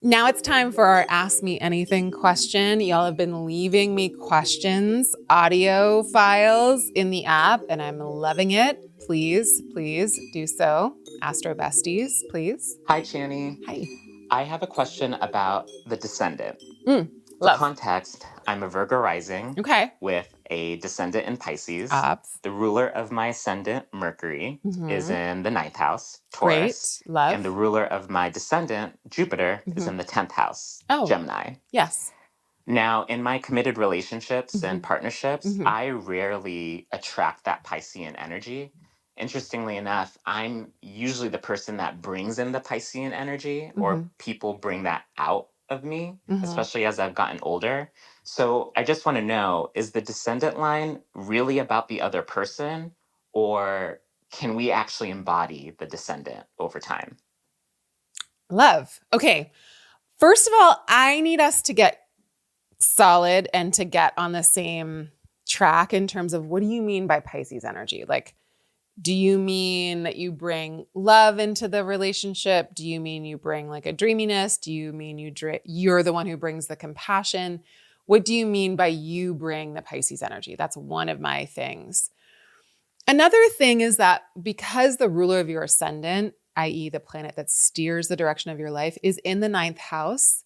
Now it's time for our Ask Me Anything question. Y'all have been leaving me questions, audio files in the app, and I'm loving it. Please do so. Astro Besties, please. Hi, Chani. Hi. I have a question about the descendant. For Love. context, I'm a Virgo rising Okay. with a descendant in Pisces. Up. The ruler of my ascendant, Mercury, is in the ninth house, Taurus. Great. Love. And the ruler of my descendant, Jupiter, is in the 10th house, Oh. Gemini. Yes. Now, in my committed relationships and partnerships, Mhm. I rarely attract that Piscean energy. Interestingly enough, I'm usually the person that brings in the Piscean energy, or people bring that out of me, especially as I've gotten older. So I just want to know, is the descendant line really about the other person, or can we actually embody the descendant over time? Love. Okay. First of all, I need us to get solid and to get on the same track in terms of what do you mean by Pisces energy? Like, do you mean that you bring love into the relationship? Do you mean you bring like a dreaminess? Do you mean you're the one who brings the compassion? What do you mean by you bring the Pisces energy? That's one of my things. Another thing is that because the ruler of your ascendant, i.e. the planet that steers the direction of your life, is in the ninth house,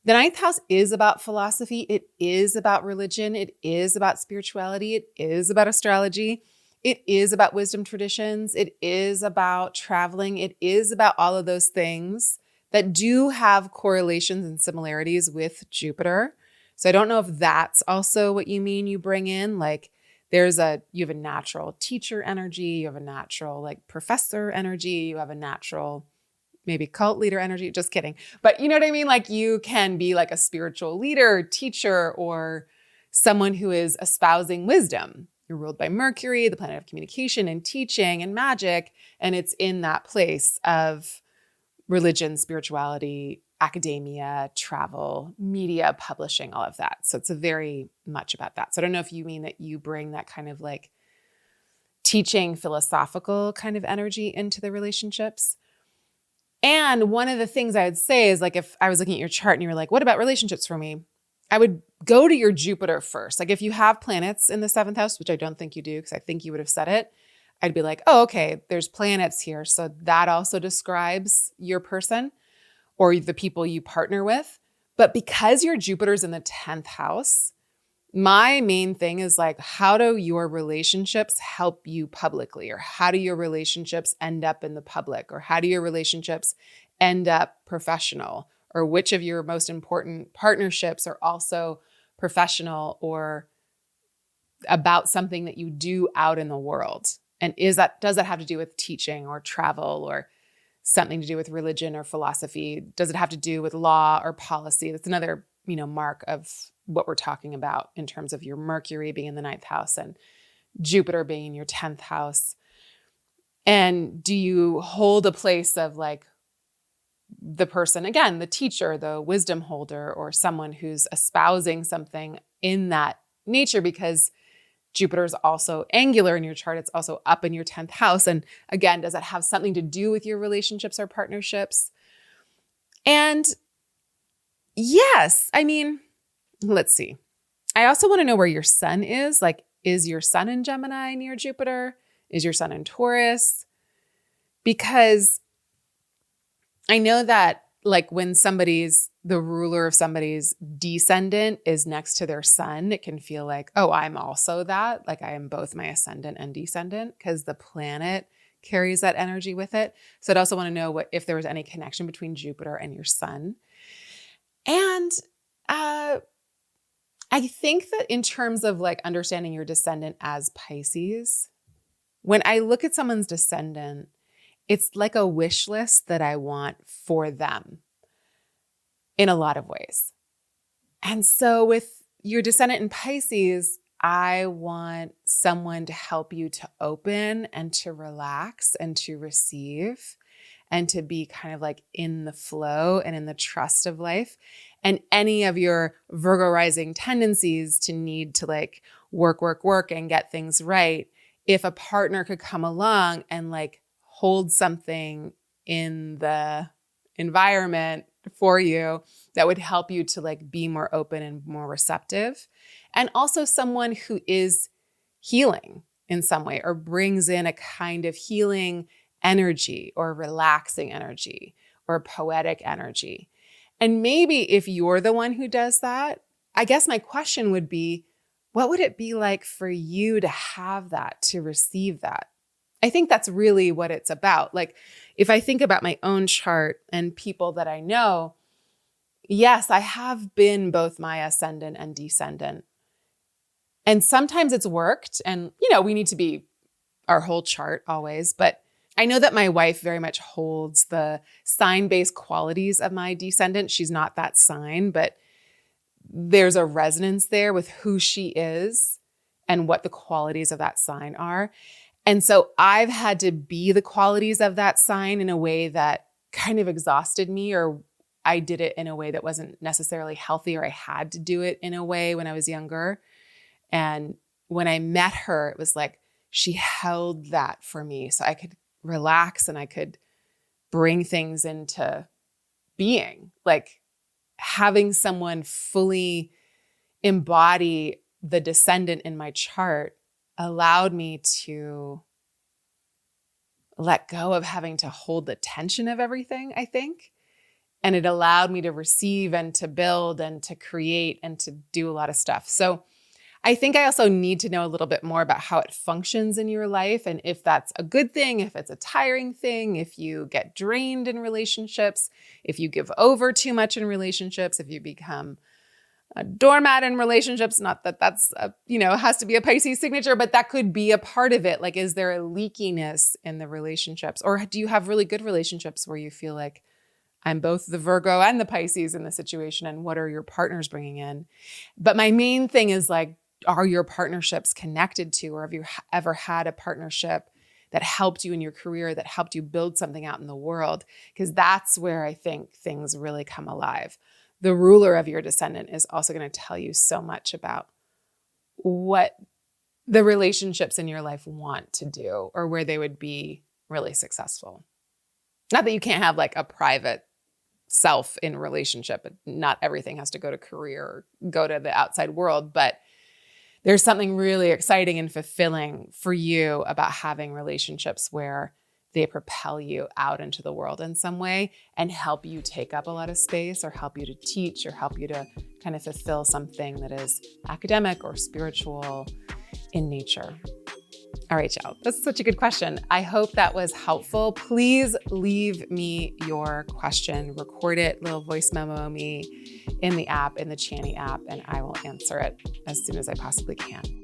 the ninth house is about philosophy. It is about religion. It is about spirituality. It is about astrology. It is about wisdom traditions. It is about traveling. It is about all of those things that do have correlations and similarities with Jupiter. So I don't know if that's also what you mean you bring in. Like you have a natural teacher energy. You have a natural like professor energy. You have a natural maybe cult leader energy. Just kidding. But you know what I mean? Like you can be like a spiritual leader, teacher, or someone who is espousing wisdom. You're ruled by Mercury, the planet of communication and teaching and magic. And it's in that place of religion, spirituality, academia, travel, media, publishing, all of that. So it's a very much about that. So I don't know if you mean that you bring that kind of like teaching, philosophical kind of energy into the relationships. And one of the things I would say is like, if I was looking at your chart and you were like, what about relationships for me? I would go to your Jupiter first. Like if you have planets in the seventh house, which I don't think you do, because I think you would have said it, I'd be like, oh, okay, there's planets here. So that also describes your person or the people you partner with. But because your Jupiter's in the 10th house, my main thing is like, how do your relationships help you publicly? Or how do your relationships end up in the public? Or how do your relationships end up professional? Or which of your most important partnerships are also professional or about something that you do out in the world? And does that have to do with teaching or travel or something to do with religion or philosophy? Does it have to do with law or policy? That's another, mark of what we're talking about in terms of your Mercury being in the ninth house and Jupiter being in your 10th house. And do you hold a place of like the person, again, the teacher, the wisdom holder, or someone who's espousing something in that nature? Because Jupiter is also angular in your chart. It's also up in your 10th house. And again, does that have something to do with your relationships or partnerships? And yes, let's see. I also want to know where your sun is. Like, is your sun in Gemini near Jupiter? Is your sun in Taurus? Because I know that like when the ruler of somebody's descendant is next to their sun, it can feel like, oh, I'm also that. Like I am both my ascendant and descendant because the planet carries that energy with it. So I'd also want to know if there was any connection between Jupiter and your sun. And I think that in terms of like understanding your descendant as Pisces, when I look at someone's descendant, it's like a wish list that I want for them in a lot of ways. And so with your descendant in Pisces, I want someone to help you to open and to relax and to receive and to be kind of like in the flow and in the trust of life. And any of your Virgo rising tendencies to need to like work and get things right, if a partner could come along and like hold something in the environment for you that would help you to like be more open and more receptive. And also someone who is healing in some way or brings in a kind of healing energy or relaxing energy or poetic energy. And maybe if you're the one who does that, I guess my question would be, what would it be like for you to have that, to receive that? I think that's really what it's about. Like, if I think about my own chart and people that I know, yes, I have been both my ascendant and descendant. And sometimes it's worked. And, we need to be our whole chart always. But I know that my wife very much holds the sign-based qualities of my descendant. She's not that sign, but there's a resonance there with who she is and what the qualities of that sign are. And so I've had to be the qualities of that sign in a way that kind of exhausted me, or I did it in a way that wasn't necessarily healthy, or I had to do it in a way when I was younger. And when I met her, it was like she held that for me so I could relax and I could bring things into being. Like having someone fully embody the descendant in my chart allowed me to let go of having to hold the tension of everything, I think. And it allowed me to receive and to build and to create and to do a lot of stuff. So I think I also need to know a little bit more about how it functions in your life and if that's a good thing, if it's a tiring thing, if you get drained in relationships, if you give over too much in relationships, if you become a doormat in relationships. Not that that's, has to be a Pisces signature, but that could be a part of it. Like, is there a leakiness in the relationships? Or do you have really good relationships where you feel like, I'm both the Virgo and the Pisces in the situation, and what are your partners bringing in? But my main thing is like, are your partnerships connected to, or have you ever had a partnership that helped you in your career, that helped you build something out in the world? Because that's where I think things really come alive. The ruler of your descendant is also going to tell you so much about what the relationships in your life want to do or where they would be really successful. Not that you can't have like a private self in relationship, but not everything has to go to career or go to the outside world, but there's something really exciting and fulfilling for you about having relationships where they propel you out into the world in some way and help you take up a lot of space, or help you to teach, or help you to kind of fulfill something that is academic or spiritual in nature. All right, y'all. That's such a good question. I hope that was helpful. Please leave me your question, record it, little voice memo me in the app, in the Chani app, and I will answer it as soon as I possibly can.